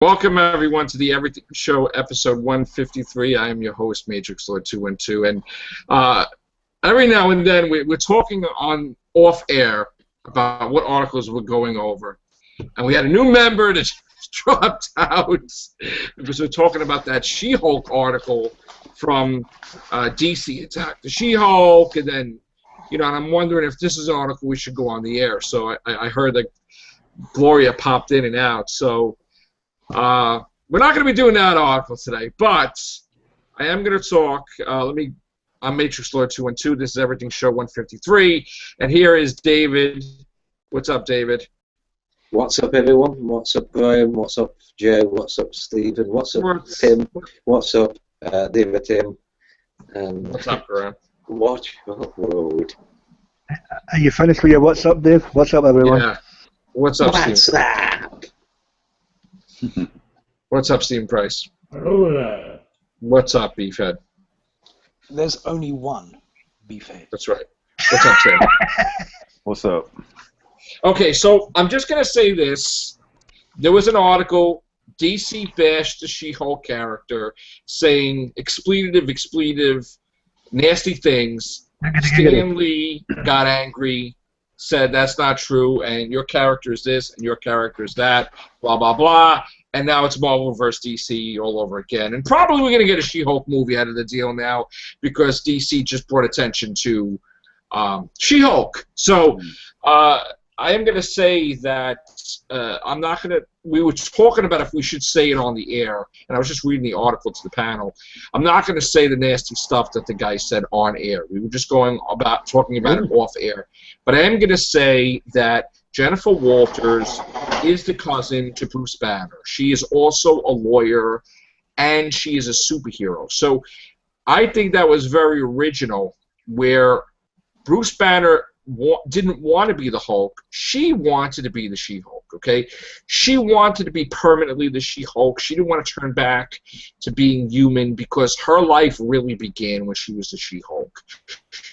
Welcome everyone to the Everything Show, episode 153. I am your host, Matrix Lord 212, and every now and then we're talking on off air about what articles we're going over, and we had a new member that dropped out because we're talking about that She-Hulk article from DC Attack the She-Hulk, and then and I'm wondering if this is an article we should go on the air. So I heard that Gloria popped in and out, so. We're not going to be doing that article today, but I am going to talk. I'm Matrix Lord 212. This is Everything Show 153, and here is David. What's up, David? What's up, everyone? What's up, Graham? What's up, Joe? What's up, Stephen? What's up, Tim? What's up, David, Tim? What's up, Graham? Watch the road. Are you finished with your what's up, Dave? What's up, everyone? Yeah. What's up, Steve? What's up? What's up, Steve Price? Hello. What's up, Beefhead? There's only one Beefhead. That's right. What's up, Tim? What's up? Okay, so I'm just going to say this. There was an article, DC bashed the She-Hulk character, saying expletive, nasty things. Stan Lee got angry, said that's not true, and your character is this, and your character is that, blah, blah, blah. And now it's Marvel vs. DC all over again. And probably we're going to get a She-Hulk movie out of the deal now because DC just brought attention to She-Hulk. So I am going to say that I'm not going to... We were talking about if we should say it on the air, and I was just reading the article to the panel. I'm not going to say the nasty stuff that the guy said on air. We were just talking about it off air. But I am going to say that Jennifer Walters is the cousin to Bruce Banner. She is also a lawyer, and she is a superhero. So I think that was very original, where Bruce Banner didn't want to be the Hulk. She wanted to be the She-Hulk, okay? She wanted to be permanently the She-Hulk. She didn't want to turn back to being human because her life really began when she was the She-Hulk.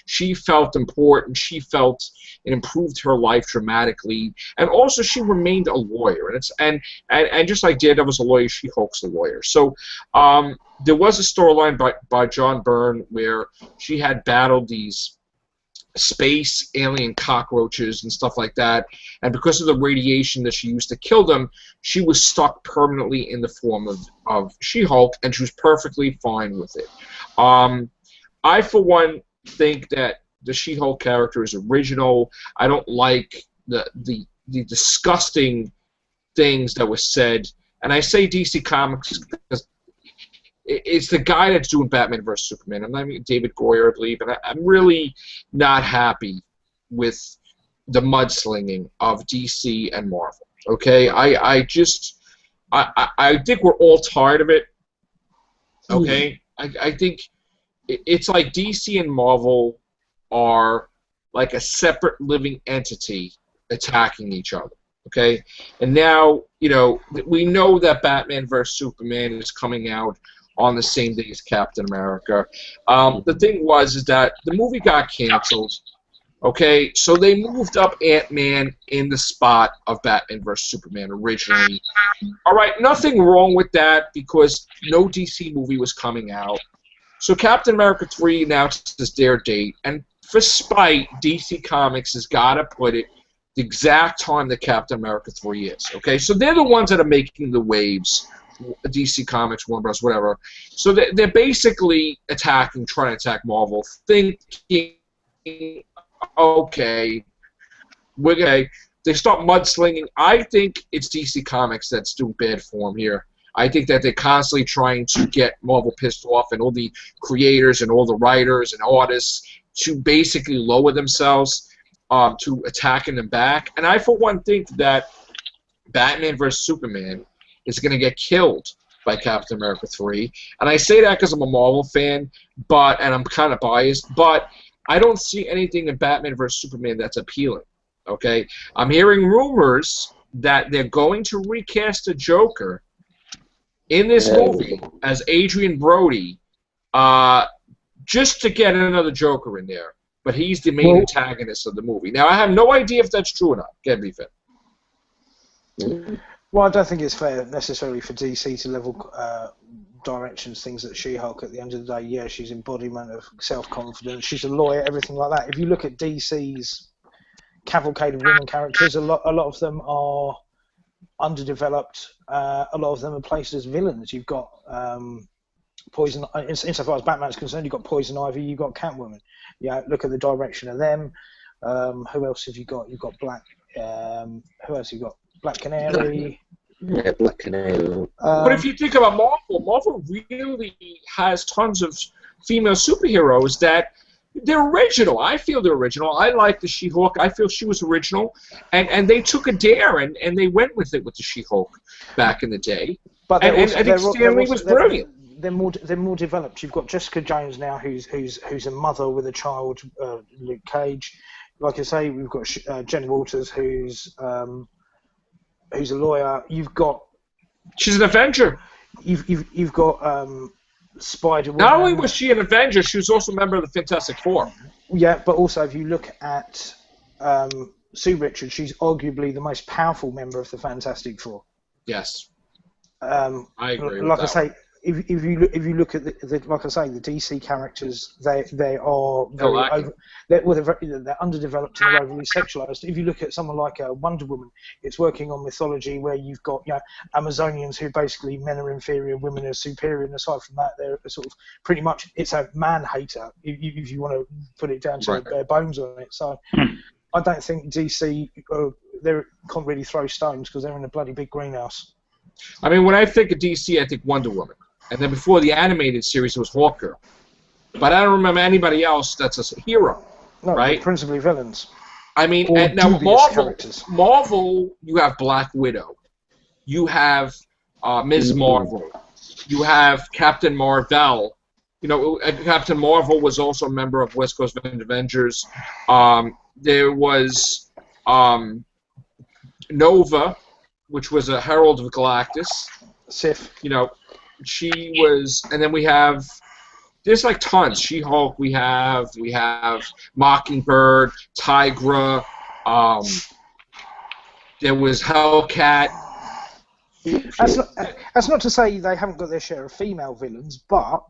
She felt important. She felt it improved her life dramatically, and also she remained a lawyer. And just like Daredevil's a lawyer, She-Hulk's a lawyer. So there was a storyline by John Byrne where she had battled these space alien cockroaches and stuff like that, and because of the radiation that she used to kill them, she was stuck permanently in the form of She-Hulk, and she was perfectly fine with it. I, for one, think that the She-Hulk character is original. I don't like the disgusting things that were said, and I say DC Comics because it's the guy that's doing Batman vs. Superman. I'm not even David Goyer, I believe, and I'm really not happy with the mudslinging of DC and Marvel. Okay, I think we're all tired of it. Okay, I think it's like DC and Marvel are like a separate living entity attacking each other. Okay, and now we know that Batman vs. Superman is coming out on the same day as Captain America. The thing is that the movie got canceled. Okay, so they moved up Ant-Man in the spot of Batman vs. Superman originally. All right, nothing wrong with that because no DC movie was coming out. So Captain America 3 announced their date, and for spite, DC Comics has got to put it the exact time that Captain America 3 is. Okay, so they're the ones that are making the waves. DC Comics, Warner Bros., whatever. So they're basically trying to attack Marvel, thinking, okay, they start mudslinging. I think it's DC Comics that's doing bad form here. I think that they're constantly trying to get Marvel pissed off and all the creators and all the writers and artists to basically lower themselves to attacking them back. And I, for one, think that Batman vs. Superman is going to get killed by Captain America 3. And I say that because I'm a Marvel fan, and I'm kind of biased, but I don't see anything in Batman vs. Superman that's appealing. Okay? I'm hearing rumors that they're going to recast the Joker in this movie as Adrian Brody just to get another Joker in there. But he's the main antagonist of the movie. Now, I have no idea if that's true or not. Get me fit. Well, I don't think it's fair necessarily for DC to level directions, things that She-Hulk. At the end of the day, yeah, she's embodiment of self-confidence. She's a lawyer, everything like that. If you look at DC's cavalcade of women characters, a lot of them are underdeveloped. A lot of them are placed as villains. You've got Poison. Insofar as Batman's concerned, you've got Poison Ivy, you've got Catwoman. Yeah, look at the direction of them. Who else have you got? You've got Black. Who else have you got? Black Canary. Yeah, Black Canary. But if you think about Marvel really has tons of female superheroes that they're original. I feel they're original. I like the She-Hulk. I feel she was original, and they took a dare and they went with it with the She-Hulk back in the day. But and I think Stan Lee was brilliant. They're more developed. You've got Jessica Jones now, who's a mother with a child, Luke Cage. Like I say, we've got Jen Walters, who's a lawyer. You've got. She's an Avenger. You've got Spider-Woman. Not only was she an Avenger, she was also a member of the Fantastic Four. Yeah, but also if you look at Sue Richards, she's arguably the most powerful member of the Fantastic Four. Yes. I agree. Like I say, if you look at the like I say, the DC characters, they are they're underdeveloped and they're overly sexualized. If you look at someone like Wonder Woman, it's working on mythology where you've got Amazonians who basically men are inferior, women are superior, and aside from that, they're sort of pretty much it's a man hater if you want to put it down to bare bones on it. So I don't think DC they can't really throw stones because they're in a bloody big greenhouse. I mean, when I think of DC, I think Wonder Woman. And then before the animated series, it was Hawker. But I don't remember anybody else that's a hero, right? Principally villains. I mean, now Marvel, you have Black Widow. You have Ms. Marvel. You have Captain Marvel. You know, Captain Marvel was also a member of West Coast Avengers. There was Nova, which was a Herald of Galactus. Sif. You know, she was, and then we have, there's like tons. She-Hulk, we have Mockingbird, Tigra, there was Hellcat. That's not to say they haven't got their share of female villains, but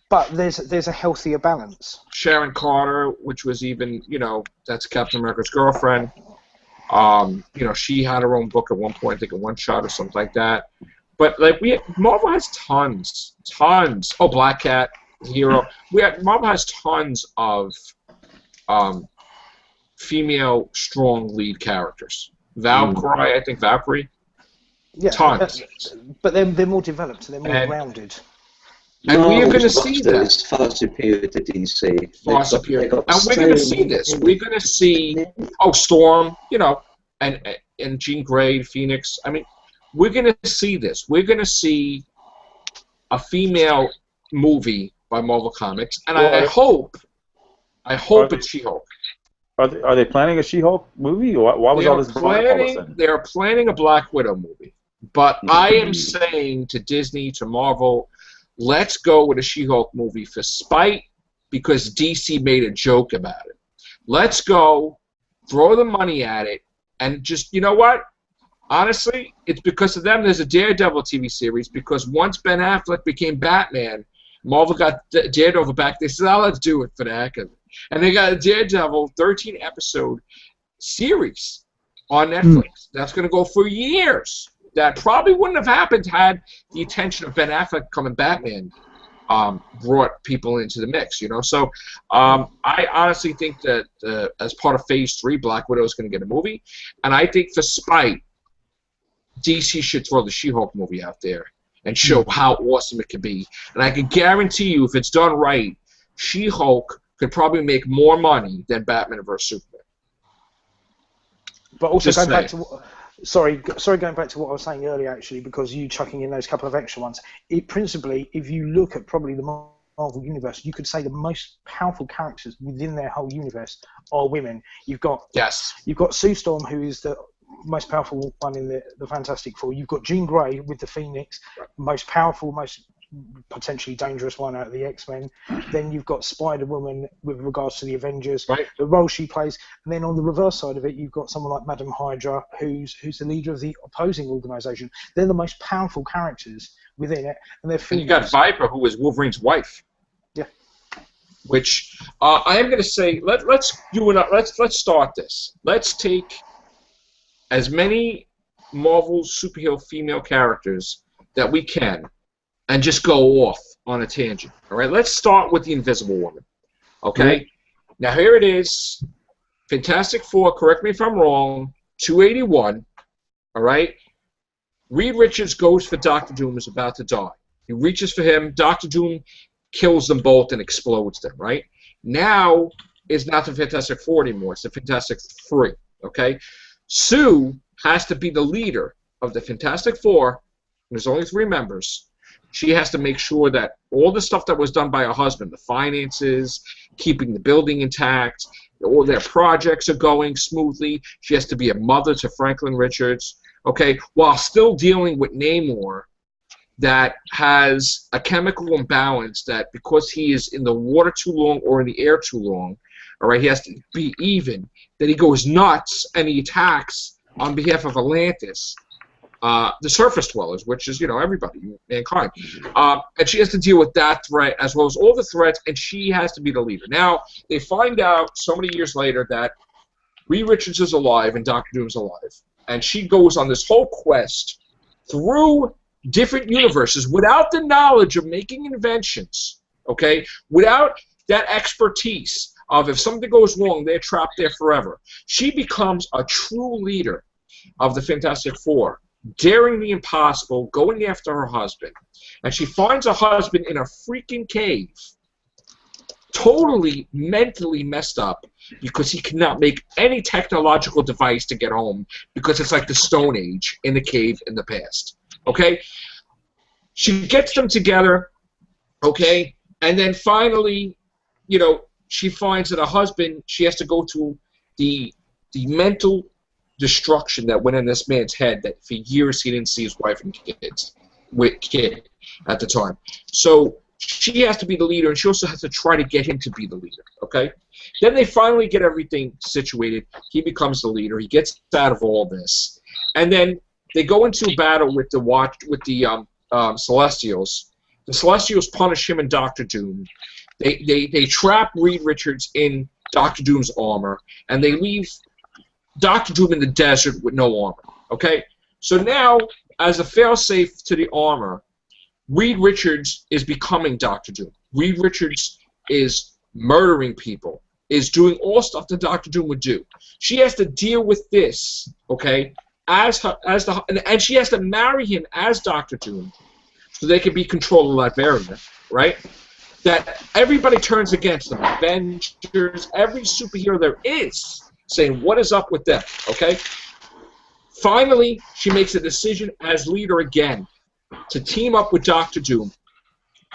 but there's a healthier balance. Sharon Carter, which was even, you know, that's Captain America's girlfriend. You know, she had her own book at one point, I think a one shot or something like that. But like Marvel has tons. Oh, Black Cat, hero. Marvel has tons of female strong lead characters. Valkyrie, I think Valkyrie. Yeah, tons. But they're more developed. They're more rounded. And we are going to see that. It's far superior to DC. Far superior. And we're going to see this. We're going to see, Storm, you know, and Jean Grey, Phoenix. I mean, we're going to see this. We're going to see a female movie by Marvel Comics, and I hope it's She-Hulk. Are they planning a She-Hulk movie? Why was all this brought up all of a sudden? They're planning a Black Widow movie. But I am saying to Disney, to Marvel, let's go with a She-Hulk movie for spite because DC made a joke about it. Let's go, throw the money at it, and just, you know what? Honestly, it's because of them. There's a Daredevil TV series because once Ben Affleck became Batman, Marvel got Daredevil back. They said, let's do it for the heck of it. And they got a Daredevil 13-episode series on Netflix. That's going to go for years. That probably wouldn't have happened had the attention of Ben Affleck becoming Batman brought people into the mix, you know. So I honestly think that as part of Phase 3, Black Widow is going to get a movie. And I think for spite, DC should throw the She-Hulk movie out there and show how awesome it can be. And I can guarantee you, if it's done right, She-Hulk could probably make more money than Batman vs Superman. But also going back to going back to what I was saying earlier, actually, because you chucking in those couple of extra ones. Principally, if you look at probably the Marvel universe, you could say the most powerful characters within their whole universe are women. You've got Sue Storm, who is the most powerful one in the Fantastic Four. You've got Jean Grey with the Phoenix, most powerful, most potentially dangerous one out of the X-Men. Then you've got Spider-Woman with regards to the Avengers, Right. the role she plays. And then on the reverse side of it, you've got someone like Madame Hydra, who's the leader of the opposing organisation. They're the most powerful characters within it, and they're And you got females. Viper, who is Wolverine's wife. Yeah. Which I am going to say, let's start this. Let's take as many Marvel superhero female characters that we can, and just go off on a tangent. All right, let's start with the Invisible Woman. Okay, now here it is, Fantastic Four. Correct me if I'm wrong. 281. All right, Reed Richards goes for Doctor Doom, who's about to die. He reaches for him. Doctor Doom kills them both and explodes them. Right now, it's not the Fantastic Four anymore. It's the Fantastic Three. Okay, Sue has to be the leader of the Fantastic Four. There's only 3 members. She has to make sure that all the stuff that was done by her husband, the finances, keeping the building intact, all their projects are going smoothly. She has to be a mother to Franklin Richards, okay, while still dealing with Namor that has a chemical imbalance that because he is in the water too long or in the air too long, all right, he has to be even, that he goes nuts and he attacks on behalf of Atlantis, the surface dwellers, which is, everybody, mankind. And she has to deal with that threat as well as all the threats, and she has to be the leader. Now, they find out so many years later that Reed Richards is alive and Doctor Doom's alive. And she goes on this whole quest through different universes without the knowledge of making inventions, okay? Without that expertise of if something goes wrong, they're trapped there forever. She becomes a true leader of the Fantastic Four, daring the impossible, going after her husband. And she finds her husband in a freaking cave, totally mentally messed up because he cannot make any technological device to get home because it's like the Stone Age in the cave in the past. Okay? She gets them together, okay? And then finally, she finds that her husband, she has to go through the mental destruction that went in this man's head that for years he didn't see his wife and kid at the time. So she has to be the leader, and she also has to try to get him to be the leader, okay? Then they finally get everything situated. He becomes the leader. He gets out of all this. And then they go into a battle with the Celestials. The Celestials punish him and Doctor Doom. They trap Reed Richards in Doctor Doom's armor, and they leave Doctor Doom in the desert with no armor. Okay? So now, as a failsafe to the armor, Reed Richards is becoming Doctor Doom. Reed Richards is murdering people, is doing all stuff that Doctor Doom would do. She has to deal with this, okay, and she has to marry him as Doctor Doom so they can be control of Latveria, right? That everybody turns against them. Avengers, every superhero there is, saying, what is up with them, okay? Finally, she makes a decision as leader again to team up with Doctor Doom,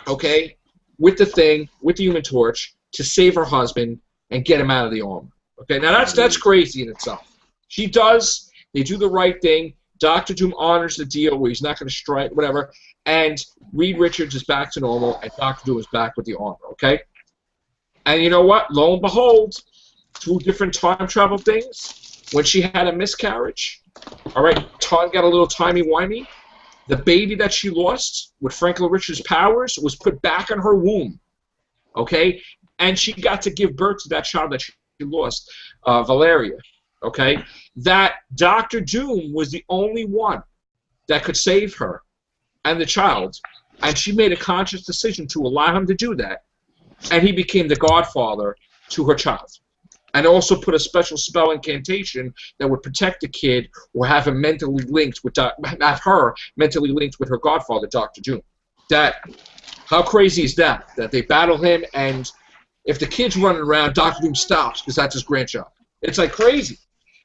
okay, with the Thing, with the Human Torch, to save her husband and get him out of the armor. Okay, now that's crazy in itself. She does. They do the right thing. Doctor Doom honors the deal where he's not going to strike, whatever, and Reed Richards is back to normal, and Doctor Doom is back with the armor, okay? And you know what? Lo and behold, through different time travel things, when she had a miscarriage, all right, Tom got a little timey-wimey, the baby that she lost with Franklin Richards' powers was put back in her womb, okay? And she got to give birth to that child that she lost, Valeria, okay? That Doctor Doom was the only one that could save her and the child, and she made a conscious decision to allow him to do that, and he became the godfather to her child. And also put a special spell incantation that would protect the kid or have him mentally linked with have her mentally linked with her godfather, Doctor Doom. How crazy is that? That they battle him, and if the kid's running around, Doctor Doom stops because that's his grandchild. It's like crazy.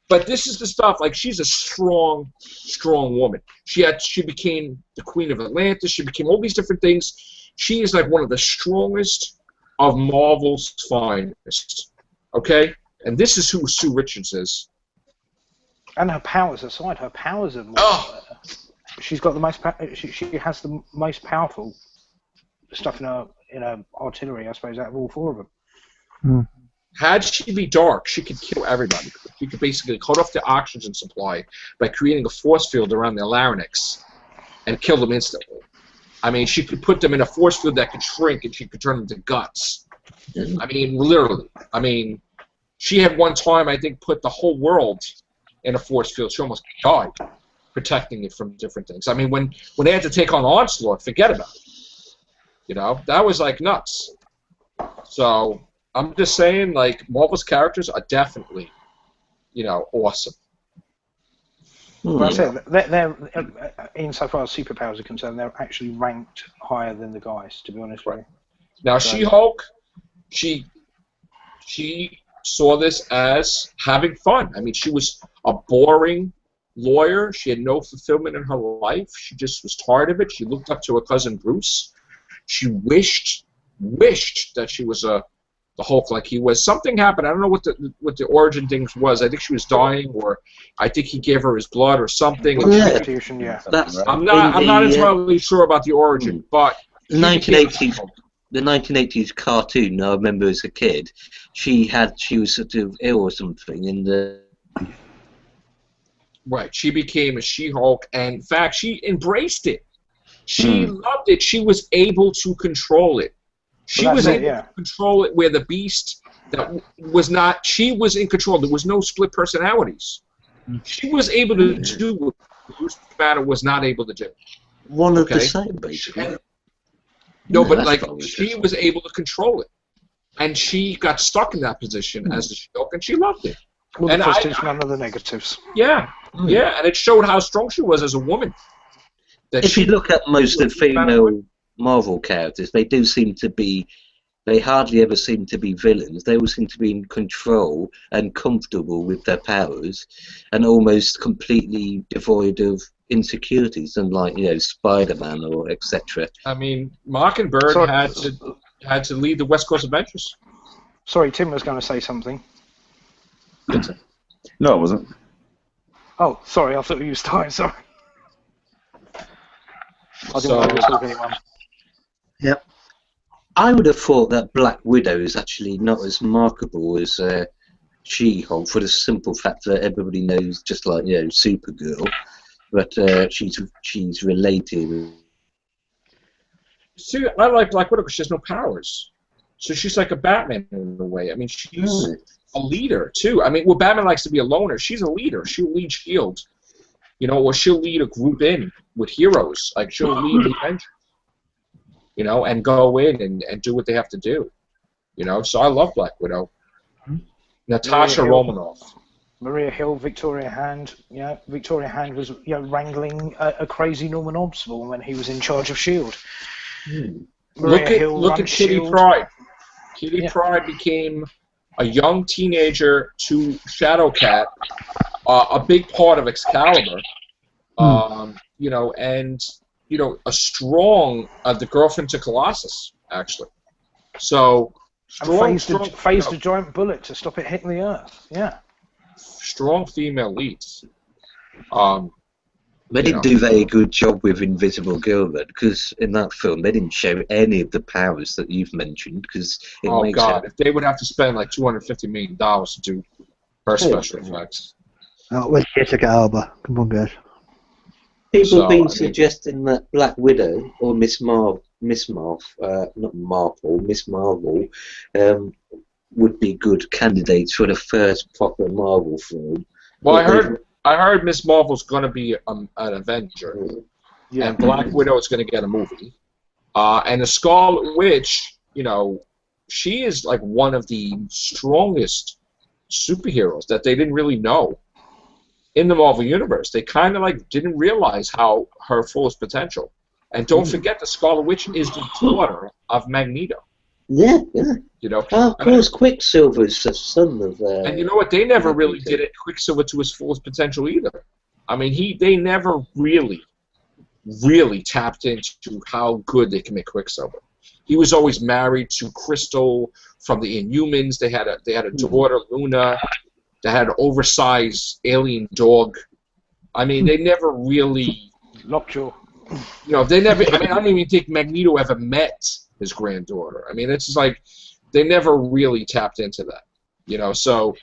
But this is the stuff. Like, she's a strong, strong woman. She became the Queen of Atlantis. She became all these different things. She is like one of the strongest of Marvel's finest. Okay? And this is who Sue Richards is. And her powers aside, her powers are more. Oh. She's got the most. She has the most powerful stuff in her artillery, I suppose, out of all 4 of them. Had she be dark, she could kill everybody. She could basically cut off the oxygen supply by creating a force field around their larynx and kill them instantly. I mean, she could put them in a force field that could shrink and she could turn them to guts. I mean, literally. I mean, she had one time, I think, put the whole world in a force field. She almost died protecting it from different things. I mean, when they had to take on Onslaught, forget about it. You know, that was like nuts. So I'm just saying, like, Marvel's characters are definitely, you know, awesome. Well, I said they're insofar as superpowers are concerned, they're actually ranked higher than the guys. To be honest with you. Now, She-Hulk, she saw this as having fun. I mean, she was a boring lawyer. She had no fulfillment in her life. She just was tired of it. She looked up to her cousin Bruce. She wished that she was the Hulk like he was. Something happened. I don't know what the origin thing was. I think she was dying, or I think he gave her his blood or something. Yeah. I'm not entirely sure about the origin, but the 1980s cartoon. I remember as a kid, she was sort of ill or something, and right, she became a She-Hulk, and in fact, she embraced it. She loved it. She was able to control it. She was able to control it where the Beast she was in control. There was no split personalities. She was able to do what Bruce Banner was not able to do. One of the same, basically. No, but like she was able to control it. And she got stuck in that position as the She-Hulk, and she loved it. Well, the positives, none of the negatives. Yeah, yeah, and it showed how strong she was as a woman. If you look at most of female Marvel characters, they hardly ever seem to be villains. They all seem to be in control and comfortable with their powers, and almost completely devoid of insecurities, unlike Spider-Man or etc. I mean, Mockingbird had to lead the West Coast Adventures. Sorry, Tim was going to say something. No, it wasn't. Oh, sorry, I thought you were starting. Sorry. I didn't want to talk anyone. Yep. I would have thought that Black Widow is actually not as marketable as She-Hulk, for the simple fact that everybody knows, just like Supergirl, but she's related. See, I like Black Widow because she has no powers, so she's like a Batman in a way. I mean, she's a leader too. I mean, well, Batman likes to be a loner. She's a leader. She'll lead S.H.I.E.L.D., or she'll lead a group in with heroes. Like, she'll lead the Avengers, and go in and do what they have to do. So I love Black Widow. Natasha Romanoff. Maria Hill, Victoria Hand. Yeah, Victoria Hand was wrangling a crazy Norman Osborn when he was in charge of S.H.I.E.L.D. Look at Kitty Pryde. Kitty Pryde became a young teenager to Shadowcat, a big part of Excalibur, and a strong the girlfriend to Colossus, actually. So phased a giant bullet to stop it hitting the Earth. Yeah. Strong female leads. They didn't do a very good job with Invisible Girl, because in that film they didn't show any of the powers that you've mentioned. Because if they would have to spend like $250 million to do her special effects. Oh, where's Jessica Alba? Come on, guys. People have been suggesting that Black Widow or Miss Marvel would be good candidates for the first proper Marvel film. Well, I heard Miss Marvel's going to be an Avenger, and Black Widow is going to get a movie, and the Scarlet Witch, she is like one of the strongest superheroes that they didn't really know in the Marvel Universe. They kind of didn't realize how her fullest potential. And don't forget, the Scarlet Witch is the daughter of Magneto. Yeah. Of course, Quicksilver's the son of. And you know what? They never really did it Quicksilver to his fullest potential either. I mean, they never really tapped into how good they can make Quicksilver. He was always married to Crystal from the Inhumans. They had a daughter, Luna. They had an oversized alien dog. I mean, they never really. Lockjaw. They never. I mean, I don't even think Magneto ever met his granddaughter. I mean, it's just like they never really tapped into that, you know. So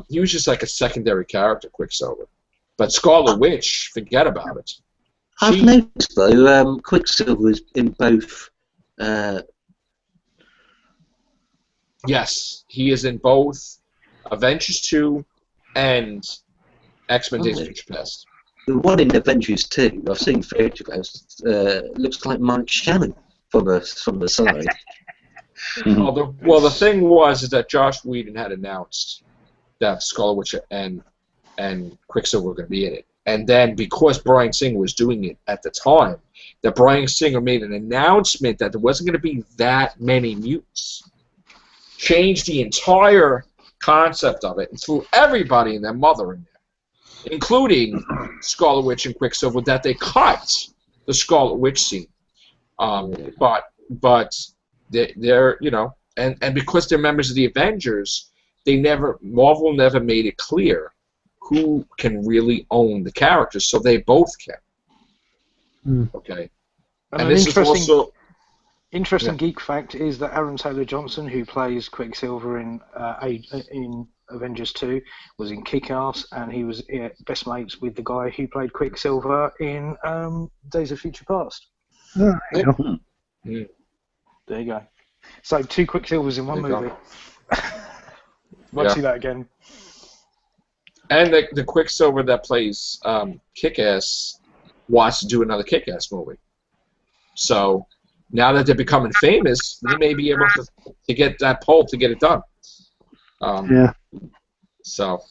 he was just like a secondary character, Quicksilver. But Scarlet Witch, forget about it. I've noticed though, Quicksilver is in both. Yes, he is in both Avengers 2 and X-Men Days of Future Past. The one in Avengers 2, I've seen photographs, looks like Mike Shannon from the side. Well, the thing was is that Joss Whedon had announced that Scarlet Witch and Quicksilver were going to be in it. And then because Bryan Singer was doing it at the time, that Bryan Singer made an announcement that there wasn't going to be that many mutants. Changed the entire concept of it and threw everybody and their mother in there, including Scarlet Witch and Quicksilver, that they cut the Scarlet Witch scene. But they're you know, and because they're members of the Avengers, Marvel never made it clear who can really own the characters, so they both can. Okay. And this is also interesting geek fact is that Aaron Taylor Johnson, who plays Quicksilver in Avengers 2, was in Kick-Ass, and he was best mates with the guy who played Quicksilver in Days of Future Past. Oh, There you go. So 2 Quicksilvers in one movie. Might see that again. And the Quicksilver that plays Kick-Ass wants to do another Kick-Ass movie. So now that they're becoming famous, they may be able to get that pull to get it done. So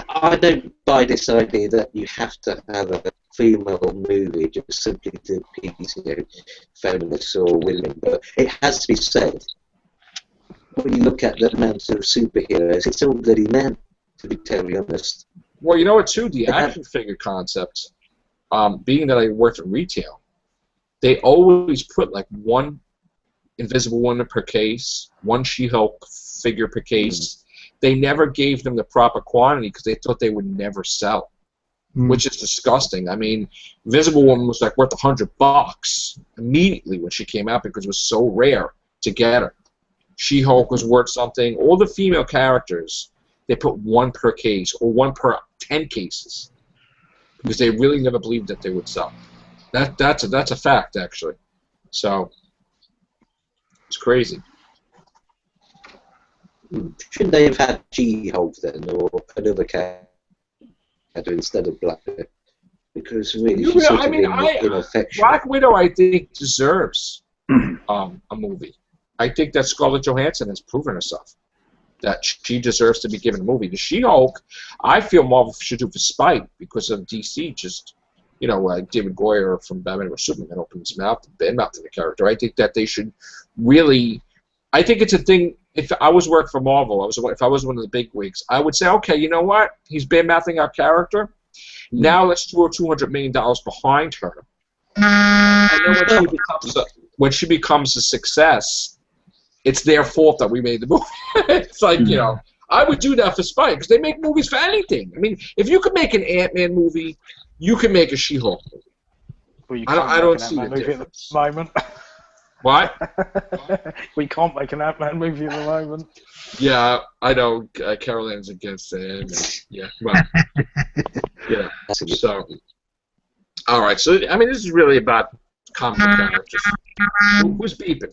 I don't buy this idea that you have to have a female movie just simply to appease, feminists or women. But it has to be said, when you look at the amount of superheroes, it's all bloody men, to be totally honest. Well, you know what, too? The action figure concept, being that I worked in retail, they always put like one Invisible Woman per case, one She-Hulk figure per case. They never gave them the proper quantity because they thought they would never sell, which is disgusting. I mean, Invisible Woman was like worth $100 immediately when she came out because it was so rare to get her. She-Hulk was worth something. All the female characters, they put one per case or one per 10 cases because they really never believed that they would sell. That's a fact, actually. So it's crazy. Shouldn't they have had She-Hulk then, or another character instead of Black Widow? Because really, she's sort of ineffectual. Black Widow, I think, deserves a movie. I think that Scarlett Johansson has proven herself that she deserves to be given a movie. The She-Hulk, I feel Marvel should do for spite because of DC just. Like David Goyer from Batman vs Superman opened his mouth and badmouthed the character. I think that they should really. I think it's a thing. If I was working for Marvel, if I was one of the big wigs, I would say, okay, you know what? He's badmouthing our character. Now let's throw $200 million behind her. And then when she becomes a success, it's their fault that we made the movie. It's like I would do that for spite because they make movies for anything. I mean, if you could make an Ant-Man movie. You can make a She-Hulk movie. Well, I don't see the difference. At the moment. What? We can't make an Ant-Man movie at the moment. Yeah, I know. Carol Ann's against it. Yeah, well, yeah. So, all right. So, I mean, this is really about comic characters. Who's beeping?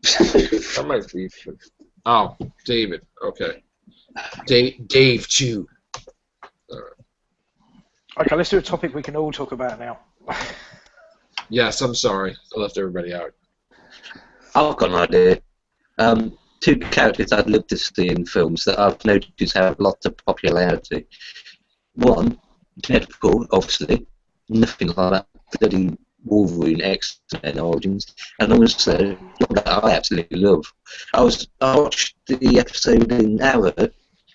Somebody's beeping. Oh, David. Okay. Dave too. All right. Okay, let's do a topic we can all talk about now. Yes, I'm sorry. I left everybody out. I've got an idea. 2 characters I'd love to see in films that I've noticed have lots of popularity. One, Deadpool, obviously. Nothing like that bloody Wolverine X-Men Origins. And also, one that I absolutely love. I watched the episode in Arrow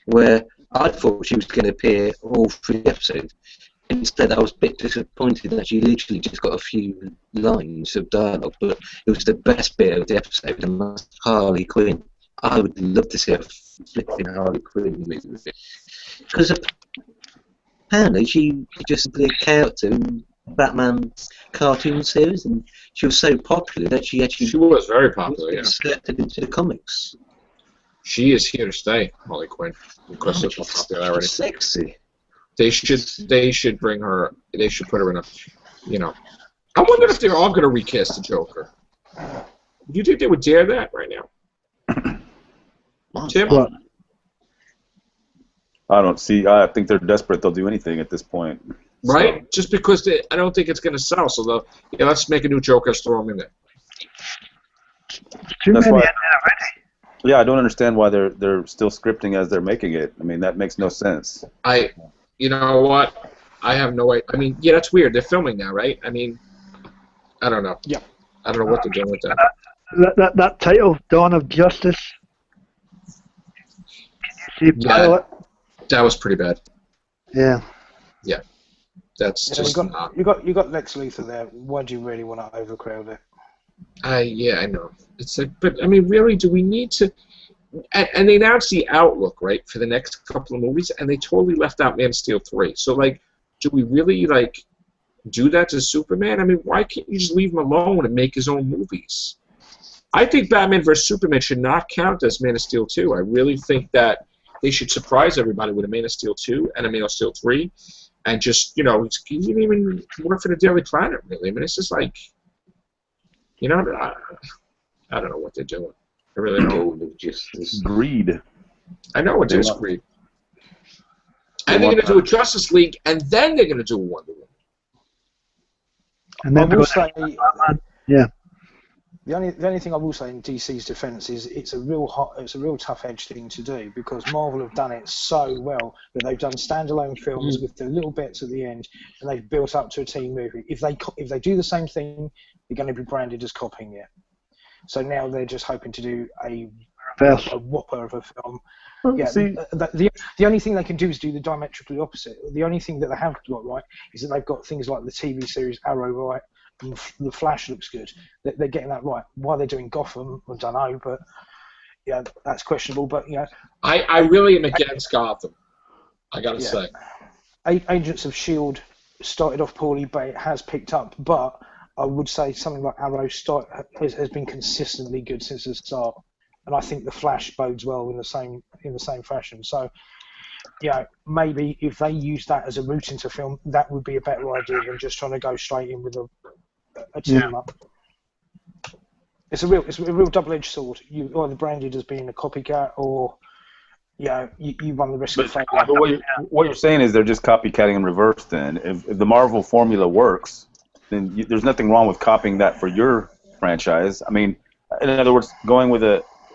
where I thought she was going to appear all 3 episodes. Instead, I was a bit disappointed that she literally just got a few lines of dialogue, but it was the best bit of the episode, and that's Harley Quinn. I would love to see a flipping Harley Quinn movie. Because apparently she just a character who Batman cartoon series, and she was so popular that she was very popular. Yeah, inserted into the comics. She is here to stay, Harley Quinn, because of her She's popularity. sexy. They should bring her. They should put her in a, I wonder if they're all going to recast the Joker. Do you think they would dare that right now? Tim? What? I think they're desperate. They'll do anything at this point. Right? So. Just because I don't think it's going to sell. So let's make a new Joker, let's throw him in there. Too That's many why- in there already. Yeah, I don't understand why they're still scripting as they're making it. I mean, that makes no sense. You know what? I have no idea. I mean, yeah, that's weird. They're filming now, right? I mean, I don't know. Yeah. I don't know what they're doing with that. That title, Dawn of Justice. Can you see Yeah. That was pretty bad. Yeah. That's just not. You got Lex Luthor there. Why do you really want to overcrowd it? I know. It's like, but I mean, really, do we need to? And they announced the outlook, right, for the next couple of movies, and they totally left out Man of Steel 3. So, like, do we really do that to Superman? I mean, why can't you just leave him alone and make his own movies? I think Batman vs Superman should not count as Man of Steel 2. I really think that they should surprise everybody with a Man of Steel 2 and a Man of Steel 3. And just, he didn't even work for the Daily Planet, really. I mean, it's just like, I don't know what they're doing. I really don't. Dawn of Justice. Greed. I know it is greed. And they're going to do a Justice League, and then they're going to do a Wonder Woman. And I then will because say, yeah. the only thing I will say in DC's defence is it's a real tough edge thing to do, because Marvel have done it so well that they've done standalone films with the little bits at the end, and they've built up to a team movie. If they do the same thing, they're going to be branded as copying it. So now they're just hoping to do a whopper of a film. Yeah, See, the only thing they can do is do the diametrically opposite. The only thing that they have got right is that they've got things like the TV series Arrow right, and the Flash looks good. They're getting that right. Why they're doing Gotham, I don't know, but yeah, that's questionable. But I really am against Gotham. I got to say. Agents of S.H.I.E.L.D. started off poorly, but it has picked up. But I would say something like Arrow has been consistently good since the start, and I think the Flash bodes well in the same fashion. So, maybe if they use that as a route into film, that would be a better idea than just trying to go straight in with a team up. It's a real double-edged sword. You either branded as being a copycat, or you run the risk of failing. But what you're saying is they're just copycatting in reverse. Then, if the Marvel formula works, then there's nothing wrong with copying that for your franchise. I mean, in other words, going with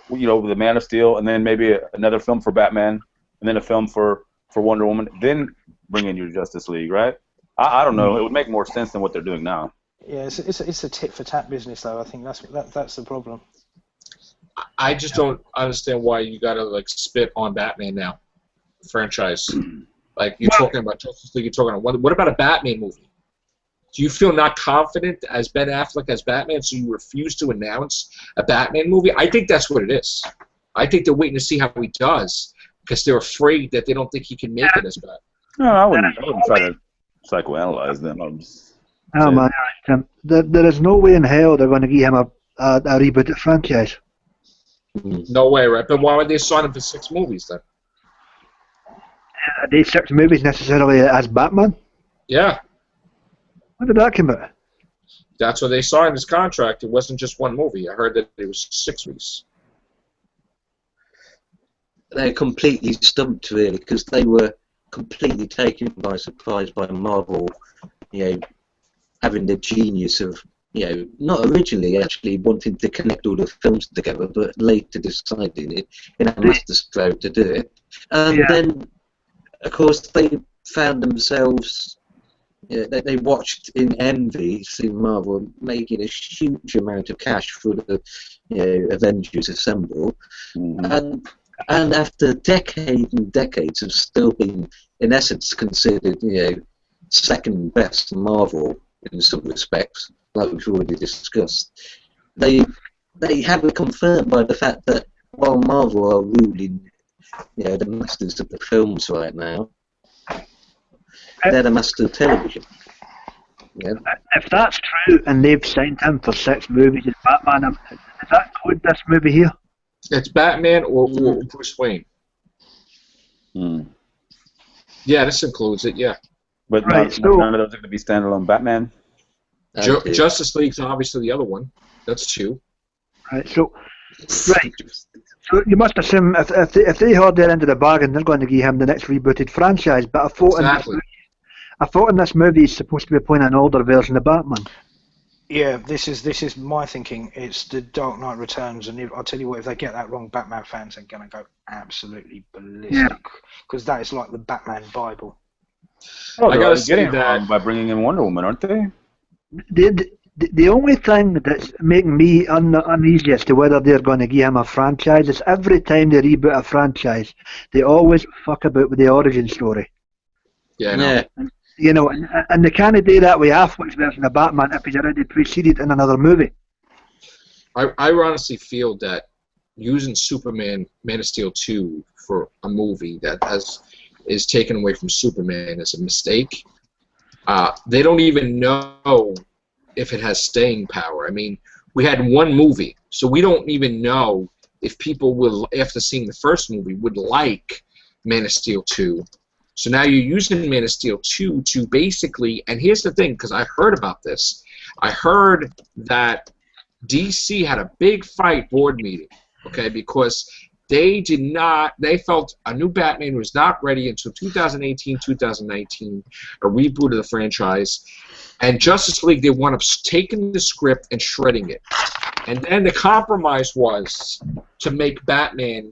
with the Man of Steel, and then maybe another film for Batman, and then a film for Wonder Woman, then bring in your Justice League, right? I don't know. It would make more sense than what they're doing now. Yeah, it's a tit for tat business, though. I think that's the problem. I just don't understand why you got to spit on Batman now, franchise. Like you're talking about Justice League, you're talking about what about a Batman movie? Do you feel not confident as Ben Affleck as Batman, so you refuse to announce a Batman movie? I think that's what it is. I think they're waiting to see how he does because they're afraid that they don't think he can make it as bad. No, I wouldn't try to psychoanalyze them. Oh man, Tim. There is no way in hell they're going to give him a rebooted franchise. No way, right? But why would they sign him for 6 movies then? Are they 6 movies necessarily as Batman? Yeah. When did that come out? That's why they signed his contract. It wasn't just 1 movie. I heard that it was 6 weeks. They're completely stumped, really, because they were completely taken by surprise by Marvel, having the genius of, not originally actually wanting to connect all the films together, but later deciding it in a masterstroke to do it. And then, of course, they found themselves, they watched in envy, seeing Marvel making a huge amount of cash for the Avengers Assemble. And after decades and decades of still being, in essence, considered, second best Marvel in some respects, like we've already discussed, they have it confirmed by the fact that while Marvel are ruling, the masters of the films right now, they're the master of television. If that's true, and they've signed him for 6 movies as Batman, does that include this movie here? It's Batman or Bruce Wayne. Yeah, this includes it. Yeah. But Right, none of those are going to be standalone Batman. Justice League's obviously the other one. That's 2. Right. So you must assume if they heard their end of the bargain, they're going to give him the next rebooted franchise. But I thought in this movie he's supposed to be playing an older version of Batman. Yeah, this is my thinking. It's the Dark Knight Returns, and I'll tell you what, if they get that wrong, Batman fans are going to go absolutely ballistic, because that is like the Batman Bible. Oh, I gotta say getting that that by bringing in Wonder Woman, aren't they? The only thing that's making me uneasy as to whether they're going to give him a franchise is every time they reboot a franchise, they always fuck about with the origin story. Yeah. No. You know, and they can't do that with Affleck's version of Batman if he's already preceded in another movie. I honestly feel that using Superman, Man of Steel 2 for a movie that is taken away from Superman is a mistake. They don't even know if it has staying power. I mean, we had one movie, so we don't even know if people will, after seeing the first movie, would like Man of Steel 2. So now you're using Man of Steel 2 to basically, and here's the thing, because I heard about this. I heard that DC had a big fight board meeting, okay, because they felt a new Batman was not ready until 2018, 2019, a reboot of the franchise. And Justice League, they wound up taking the script and shredding it. And then the compromise was to make Batman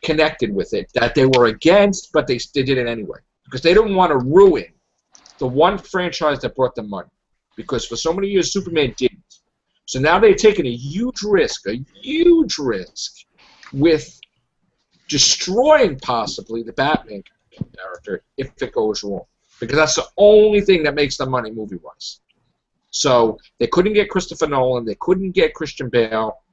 connected with it, that they were against, but they did it anyway. Because they didn't want to ruin the one franchise that brought them money. Because for so many years, Superman didn't. So now they've taken a huge risk with destroying possibly the Batman character if it goes wrong. Because that's the only thing that makes them money movie-wise. So they couldn't get Christopher Nolan, they couldn't get Christian Bale,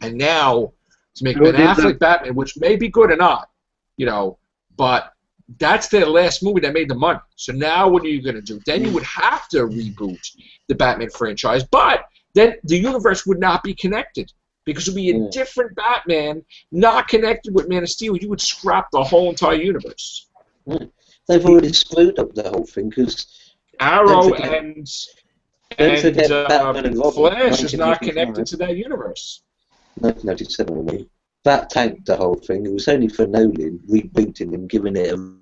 and now to make Ben Affleck Batman, which may be good or not, you know, but that's their last movie that made the money. So now what are you going to do? Then you would have to reboot the Batman franchise, but then the universe would not be connected because it would be a different Batman not connected with Man of Steel. You would scrap the whole entire universe. They've already screwed up the whole thing because Arrow and Batman and Robin, Flash is not connected to that universe. 1997, I mean. That tanked the whole thing. It was only for Nolan rebooting and giving it a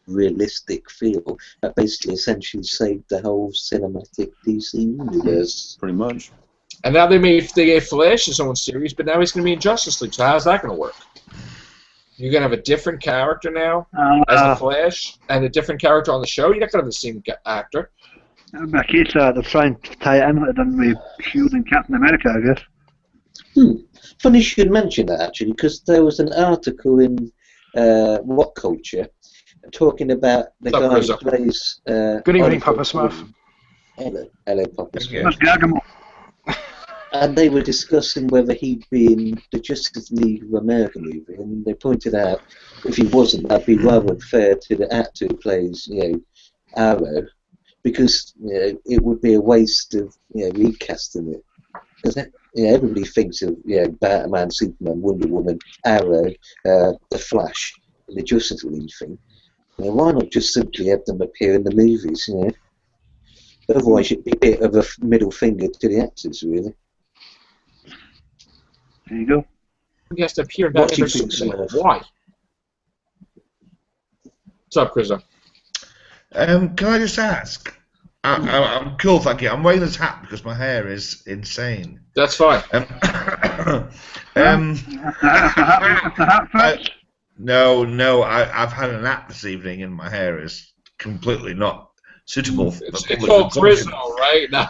realistic feel that basically essentially saved the whole cinematic DC universe. Pretty much. And now they gave Flash his own series, but now he's going to be in Justice League. So how's that going to work? You're going to have a different character now as the Flash and a different character on the show? You're not going to have the same actor. In my case, they're trying to tie it in like they're done with Shield and Captain America, I guess. Funny you should mention that, actually, because there was an article in What Culture talking about the guy who plays... Good evening, Papa Smurf. Hello, Papa Smurf. And they were discussing whether he'd be in the Justice League of America movie, and they pointed out if he wasn't, that'd be rather unfair to the actor who plays, Arrow, because it would be a waste of recasting it. Because everybody thinks of Batman, Superman, Wonder Woman, Arrow, the Flash, and the Justice League thing. Why not just simply have them appear in the movies? Otherwise, it'd be a bit of a middle finger to the actors, really. There you go. He has to appear in Batman vs Superman. Why? What's up, Chris? Can I just ask? I'm cool, thank you. I'm wearing this hat because my hair is insane. That's fine. No, I've had a nap this evening and my hair is completely not suitable. It's called Grizzle, right? No.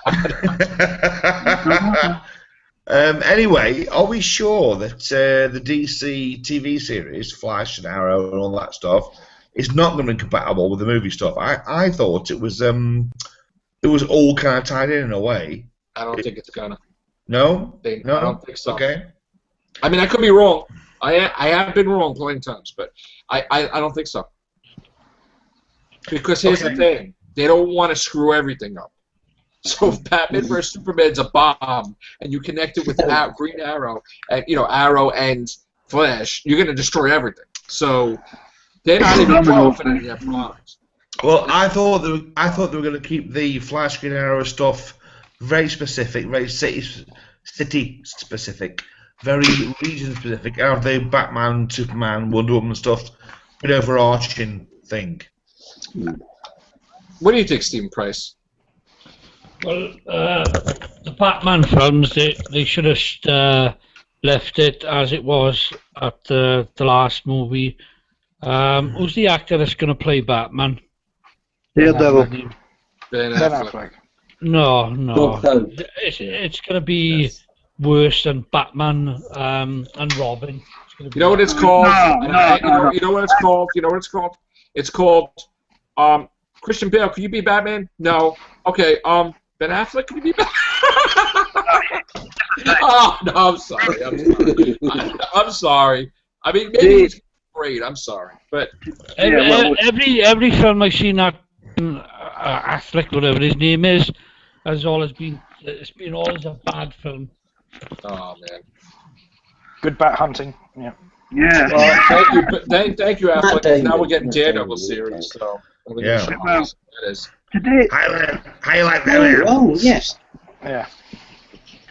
Anyway, are we sure that the DC TV series, Flash and Arrow and all that stuff, is not going to be compatible with the movie stuff? I thought it was all kind of tied in a way. I don't think it's gonna. No? No, I don't think so. Okay. I mean, I could be wrong. I have been wrong plenty of times, but I don't think so. Because here's the thing. they don't want to screw everything up. So if Batman vs Superman's a bomb, and you connect it with Green Arrow, and Arrow and Flash, you're gonna destroy everything. So they're not even confident in their products. Well, I thought they were going to keep the Flash, Green Arrow stuff very specific, very city specific, very region specific. Out of the Batman, Superman, Wonder Woman stuff, an overarching thing. What do you think, Stephen Price? Well, the Batman films, they should have left it as it was at the last movie. Who's the actor that's going to play Batman? Daredevil. Ben Affleck. No. It's going to be worse than Batman and Robin. You know what it's called? You know what it's called? You know what it's called? It's called Christian Bale. Can you be Batman? No. Okay. Ben Affleck, can you be Batman? Oh no, I'm sorry. I'm sorry. I mean, maybe it's great. I'm sorry, but every film I've seen that Affleck, whatever his name is, has always been always a bad film. Oh man. Good bat hunting. Yeah. Yeah. Well, thank you, Affleck. Now we're getting Daredevil series, so Yeah. that is. Today, Highlight that. Oh, yes. Yeah.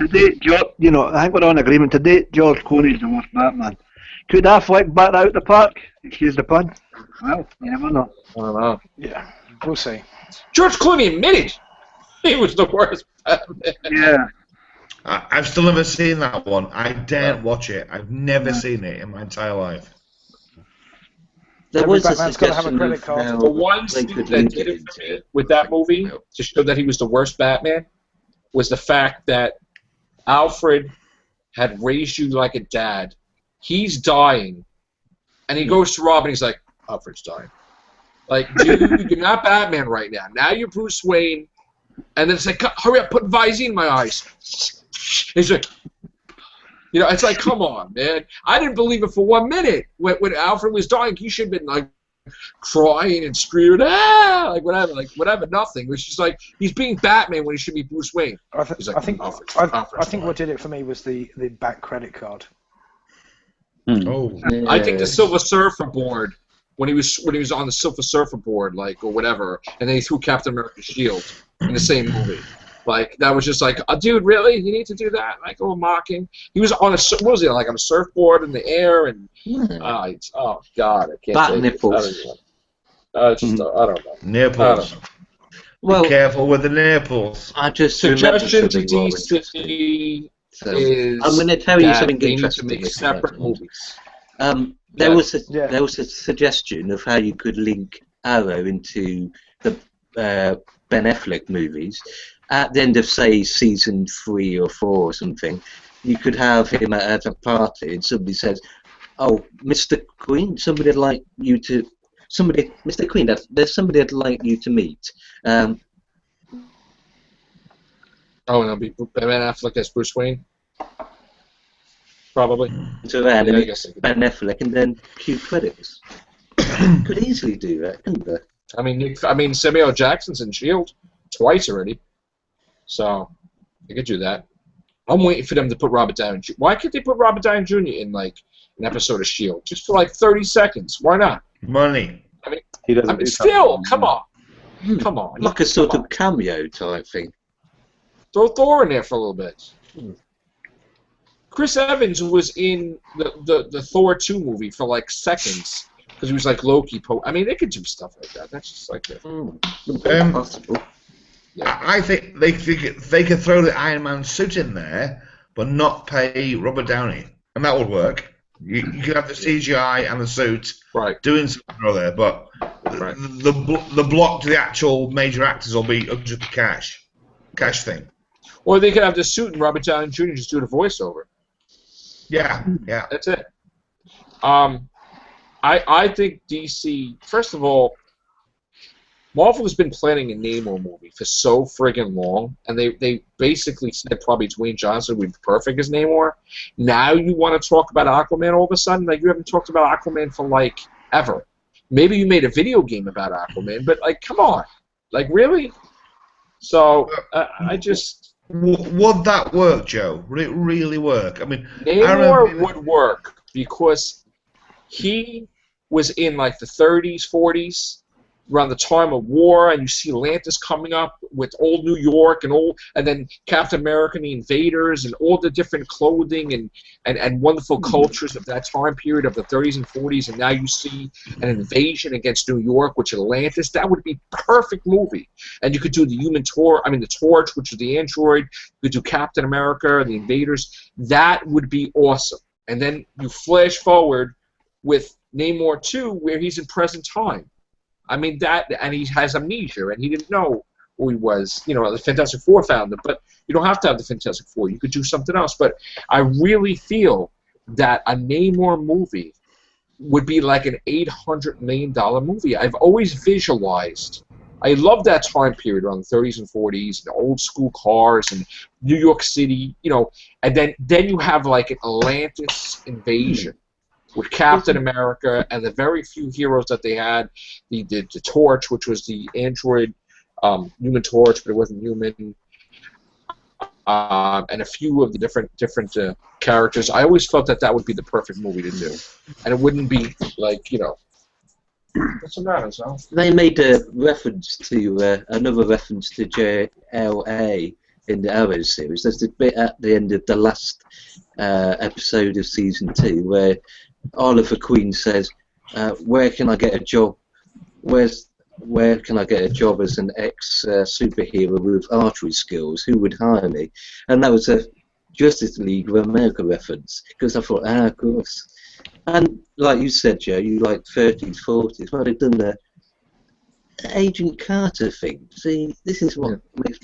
today, I think we're on agreement. Today, George Clooney's the worst Batman. Could Affleck bat out the park? Excuse the pun. Well, you never know. I don't know. Yeah. We'll see. George Clooney admitted he was the worst Batman. Yeah. I've still never seen that one. I daren't watch it. I've never seen it in my entire life. There Every was a Batman's gotta have a suggestion credit of card. how The one they thing could that link did it it for me into. with that movie to show that he was the worst Batman was the fact that Alfred had raised you like a dad. He's dying, and he goes to Robin. He's like, Alfred's dying. Like, dude, you're not Batman right now. Now you're Bruce Wayne. And then it's like, hurry up, put Visine in my eyes. He's like, it's like, come on, man. I didn't believe it for 1 minute. When Alfred was dying, he should have been like crying and screaming, whatever, nothing. It was just like he's being Batman when he should be Bruce Wayne. I think what did it for me was the back credit card. Oh. I think the Silver Surfer board when he was on the Silver Surfer board, or whatever, and then he threw Captain America's shield in the same movie. Like, that was just like, dude, really? You need to do that? Like, mocking. He was on on a surfboard in the air, and oh God, I can't. Bat nipples. I don't know. Nipples. Well, Be careful with the nipples. I just Suggestion to remembered something, DC Robert. is I'm going to tell you that something they need to interesting. make if you separate don't mind. movies. There Yeah. was a suggestion of how you could link Arrow into the Ben Affleck movies. At the end of, say, season 3 or 4 or something, you could have him at a party and somebody says, "Oh, Mr. Queen, Mr. Queen, there's somebody I'd like you to meet." And it'll be Ben Affleck as Bruce Wayne? Probably. So that, Yeah, and I guess they could. Ben Affleck, and then cue credits. Could easily do that, couldn't they? I mean, Samuel L. Jackson's in S.H.I.E.L.D. twice already. So, they could do that. I'm waiting for them to put Robert Downey Jr. Why can't they put Robert Downey Jr. in, an episode of S.H.I.E.L.D.? Just for, 30 seconds. Why not? Money. He doesn't. Still, come on. Come on. Like a sort of cameo type thing. Throw Thor in there for a little bit. Chris Evans was in the Thor 2 movie for seconds because he was Loki. They could do stuff like that. That's just Possible. Yeah. I think they could throw the Iron Man suit in there, but not pay Robert Downey, and that would work. You could have the CGI and the suit doing something there, but the block to the actual major actors will be just a cash thing. Or they could have the suit and Robert Downey Jr. just do the voiceover. Yeah. That's it. I think DC, first of all, Marvel has been planning a Namor movie for so friggin' long, and they basically said probably Dwayne Johnson would be perfect as Namor. Now you want to talk about Aquaman all of a sudden? You haven't talked about Aquaman for ever. Maybe you made a video game about Aquaman, but come on. Like, really? So I just... Would that work, Joe? Would it really work? I mean, Namor would work because he was in like the 30s, 40s, around the time of war, and you see Atlantis coming up with old New York and then Captain America and the Invaders and all the different clothing and wonderful cultures of that time period of the 30s and 40s, and now you see an invasion against New York, which is Atlantis. That would be perfect movie. And you could do the Torch, which is the android. You could do Captain America, the Invaders. That would be awesome. And then you flash forward with Namor 2, where he's in present time. I mean, and he has amnesia, and he didn't know who he was. You know, the Fantastic Four found him, but you don't have to have the Fantastic Four. You could do something else. But I really feel that a Namor movie would be like an $800 million movie. I've always visualized. I love that time period around the 30s and 40s, and old school cars, and New York City, you know, and then you have like an Atlantis invasion. With Captain America and the very few heroes that they had, the Torch, which was the android Human Torch, but it wasn't human, and a few of the different characters. I always felt that would be the perfect movie to do, and it wouldn't be like, you know. What's the matter, Sal? They made a reference to another reference to JLA in the Arrow series. There's a bit at the end of the last episode of season 2 where Oliver Queen says, "Where can I get a job? Where can I get a job as an ex-superhero with archery skills? Who would hire me?" And that was a Justice League of America reference, because I thought, of course. And like you said, Joe, you like 30s, 40s. Well, they've done the Agent Carter thing. See, this is what makes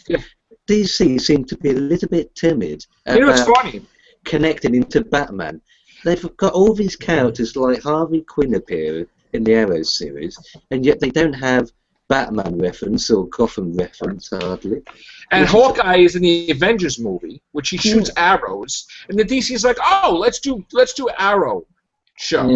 DC seem to be a little bit timid. You know, it's funny. Connecting into Batman. They've got all these characters like Harley Quinn appear in the Arrow series, and yet they don't have Batman reference or Gotham reference hardly. And Hawkeye is in the Avengers movie, which he shoots arrows, and the DC is like, "Oh, let's do Arrow show,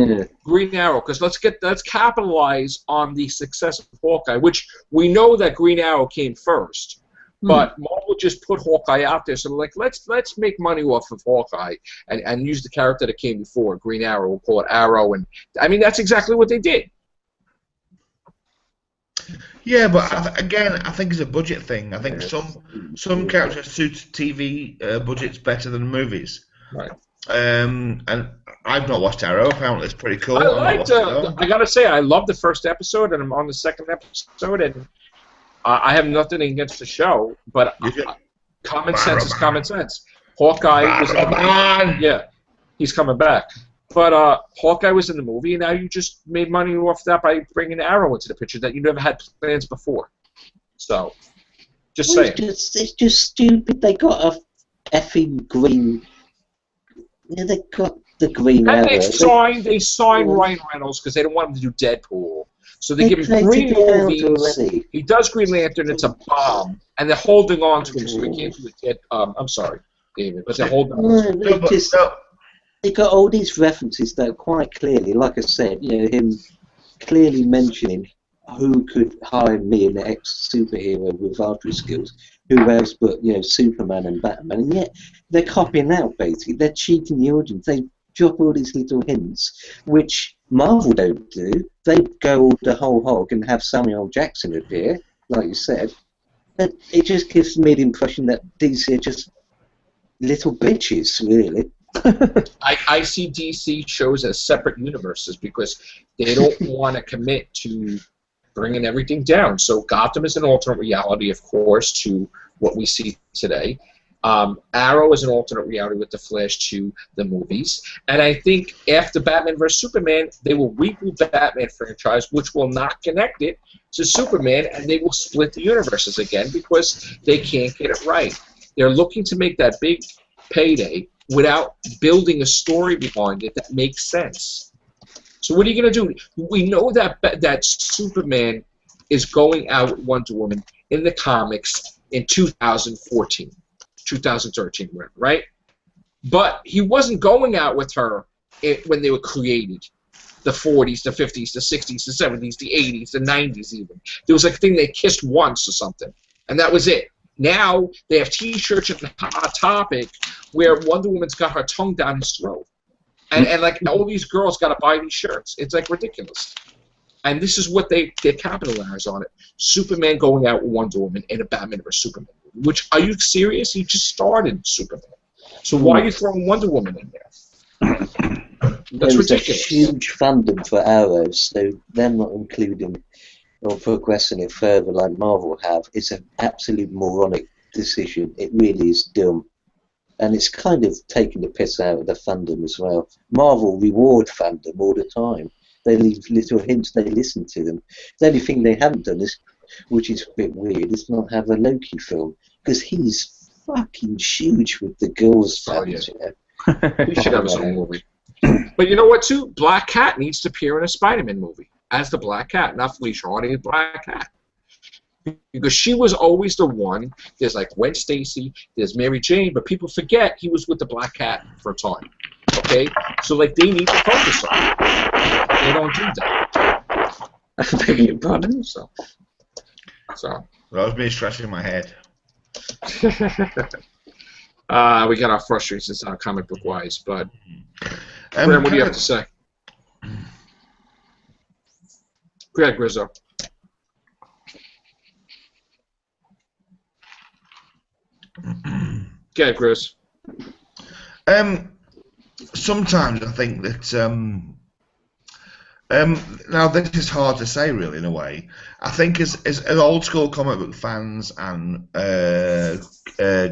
Green Arrow, because let's capitalize on the success of Hawkeye, which we know that Green Arrow came first." But Marvel just put Hawkeye out there, so they're like, let's make money off of Hawkeye and use the character that came before, Green Arrow. We'll call it Arrow, and I mean that's exactly what they did. Yeah, but again, I think it's a budget thing. I think some characters suit TV budgets better than movies. Right. And I've not watched Arrow. Apparently, it's pretty cool. I gotta say, I love the first episode, and I'm on the second episode, and I have nothing against the show, but common sense is common sense. Hawkeye was he's coming back. But Hawkeye was in the movie, and now you just made money off that by bringing Arrow into the picture that you never had plans before. So, just saying. It's just stupid. They got a effing green. Yeah, they got the Green Arrow. And they signed Ryan Reynolds because they didn't want him to do Deadpool. So they give him 3 movies. He does Green Lantern. It's a bomb, and they're holding on to him, so he can't do it. I'm sorry, David, but they're holding on to him. They got all these references that are quite clearly, like I said, you know, him clearly mentioning who could hire me, an ex-superhero with archery skills. Who else but, you know, Superman and Batman? And yet they're copying out, basically. They're cheating the audience. They drop all these little hints, which Marvel don't do. They go the whole hog and have Samuel Jackson appear, like you said. But it just gives me the impression that DC are just little bitches, really. I see DC shows as separate universes because they don't want to commit to bringing everything down. So Gotham is an alternate reality, of course, to what we see today. Arrow is an alternate reality with the Flash to the movies. And I think after Batman vs. Superman, they will reboot the Batman franchise, which will not connect it to Superman, and they will split the universes again because they can't get it right. They're looking to make that big payday without building a story behind it that makes sense. So what are you going to do? We know that Superman is going out with Wonder Woman in the comics in 2013, right? But he wasn't going out with her when they were created. the 40s, the 50s, the 60s, the 70s, the 80s, the 90s even. There was like a thing they kissed once or something, and that was it. Now they have T-shirts at Hot Topic where Wonder Woman's got her tongue down his throat, and like all these girls got to buy these shirts. It's like ridiculous. And this is what they capitalize on it. Superman going out with Wonder Woman in a Batman vs Superman movie. Which, are you serious? You just started Superman. So why are you throwing Wonder Woman in there? That's ridiculous. A huge fandom for Arrow, so them not including or progressing it further like Marvel have is an absolute moronic decision. It really is dumb. And it's kind of taking the piss out of the fandom as well. Marvel reward fandom all the time. They leave little hints, they listen to them. The only thing they haven't done is, which is a bit weird, is not have a Loki film. Because he's fucking huge with the girls' fans, you know. He should have his own movie. But you know what, too? Black Cat needs to appear in a Spider-Man movie as the Black Cat, not Felicia Hardy, the Black Cat. Because she was always the one. There's like Gwen Stacy, there's Mary Jane, but people forget he was with the Black Cat for a time. Okay? So, like, they need to focus on it. They don't do that. I beg your pardon? So. That was me scratching my head. We got our frustrations on comic book wise, but Graham, what do you have to say? Greg Rizzo. Get it, Chris. Sometimes I think that now this is hard to say really in a way. I think as old school comic book fans and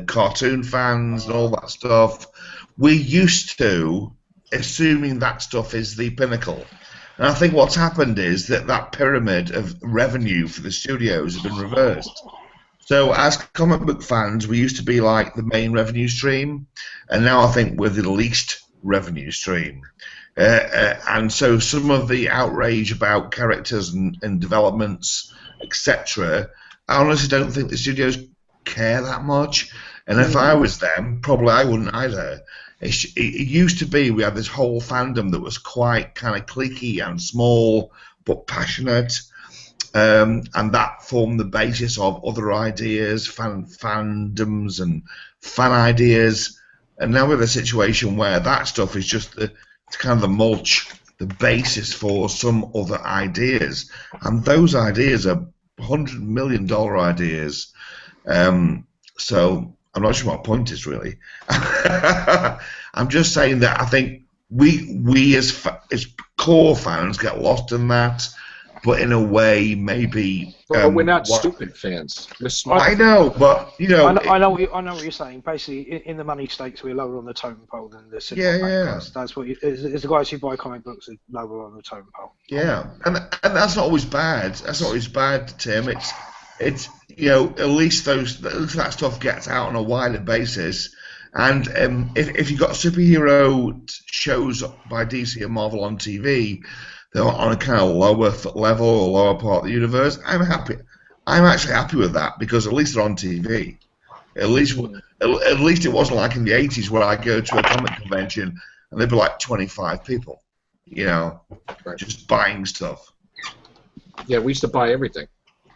cartoon fans and all that stuff, we're used to assuming that stuff is the pinnacle. And I think what's happened is that pyramid of revenue for the studios has been reversed. So as comic book fans, we used to be like the main revenue stream, and now I think we're the least revenue stream. And so some of the outrage about characters and developments, etc., I honestly don't think the studios care that much. And if I was them, probably I wouldn't either. It used to be we had this whole fandom that was quite kind of cliquey and small but passionate. And that formed the basis of other ideas, fandoms and fan ideas. And now we're in a situation where that stuff is just it's kind of the mulch, the basis for some other ideas. And those ideas are $100 million ideas. So I'm not sure what my point is really. I'm just saying that I think we as core fans get lost in that. But in a way, maybe. But we're not stupid fans. We're smart. I know, but you know. I know what you're saying. Basically, in the money stakes, we're lower on the totem pole than the cinema. That's what is the guys who buy comic books are lower on the totem pole. Yeah, and that's not always bad. That's not always bad, Tim. It's you know at least that stuff gets out on a wider basis. And if you've got superhero shows by DC and Marvel on TV. They're on a kind of lower level or lower part of the universe. I'm happy. I'm actually happy with that because at least they're on TV. At least it wasn't like in the 80s where I go to a comic convention and there'd be like 25 people, you know, just buying stuff. Yeah, we used to buy everything.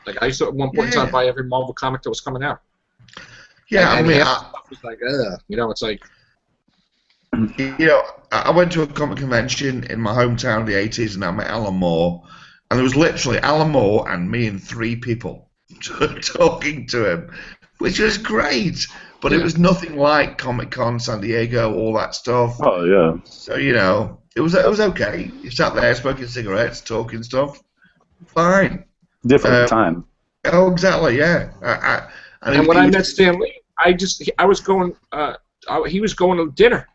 Like I used to at one point in time buy every Marvel comic that was coming out. Yeah, and I mean, stuff was like, you know, it's like. You know, I went to a comic convention in my hometown in the 80s and I met Alan Moore, and there was literally Alan Moore and me and 3 people talking to him, which was great, but it was nothing like Comic-Con, San Diego, all that stuff. Oh, yeah. So, you know, it was okay. You sat there smoking cigarettes, talking stuff. Fine. Different time. Oh, exactly, yeah. And when I met Stan Lee, I was going, he was going to dinner.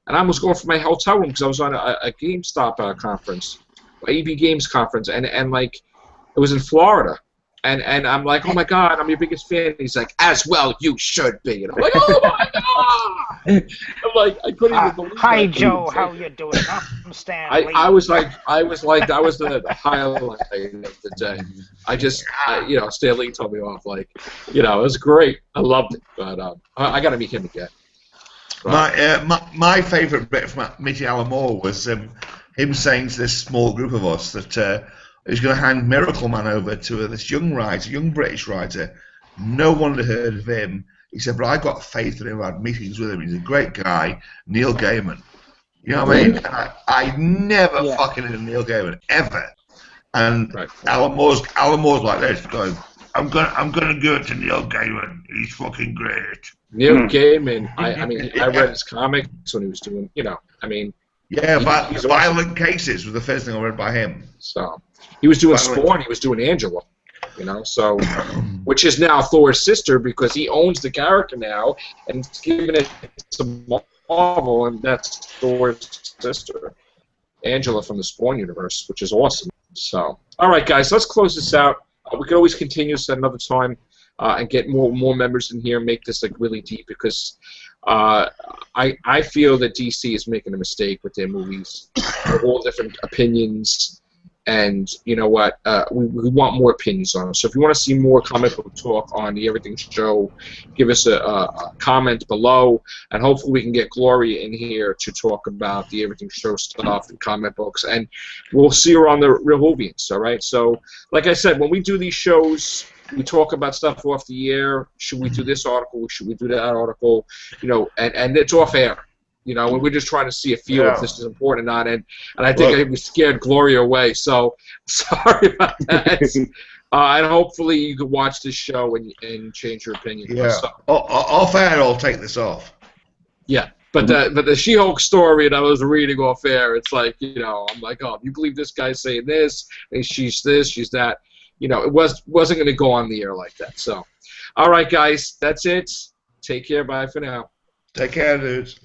And I was going for my hotel room because I was on a GameStop conference, AB Games conference, and like it was in Florida, and I'm like, oh my God, I'm your biggest fan. And he's like, as well you should be, and I'm like, oh my God, I'm like, I couldn't even believe. Hi Joe, how you doing? I'm Stan Lee. I was like, that was the highlight of the day. I just, you know, Stan Lee told me off, like, you know, it was great. I loved it, but I got to meet him again. My favourite bit from meeting Alan Moore was him saying to this small group of us that he's going to hand Miracle Man over to this young writer, young British writer. No one had heard of him. He said, but I got faith in him. I had meetings with him. He's a great guy, Neil Gaiman. You know what I mean? And I never fucking heard of Neil Gaiman ever. And Alan Moore's like this, going, I'm gonna give it to Neil Gaiman. He's fucking great. Neil Gaiman. I mean, I read his comics when he was doing. I mean. Yeah, Violent Cases was the first thing I read by him. So he was doing Spawn. He was doing Angela. So which is now Thor's sister because he owns the character now and it's giving it to Marvel, and that's Thor's sister, Angela from the Spawn universe, which is awesome. So, all right, guys, let's close this out. We could always continue this at another time and get more members in here and make this like really deep because I feel that DC is making a mistake with their movies. All different opinions. And you know what? We want more opinions on it. So if you want to see more comic book talk on the Everything Show, give us a comment below, and hopefully we can get Gloria in here to talk about the Everything Show stuff and comic books. And we'll see her on the Real Hovians. All right. So like I said, when we do these shows, we talk about stuff off the air. Should we do this article? Should we do that article? And it's off air. And we're just trying to see if this is important or not, and I think we scared Gloria away. So sorry about that. And hopefully you can watch this show and change your opinion. Yeah. Off air, I'll take this off. Yeah, but the She-Hulk story that I was reading off air, it's like I'm like, oh, you believe this guy's saying this, and she's this, she's that. It wasn't going to go on the air like that. So, all right, guys, that's it. Take care. Bye for now. Take care, dudes.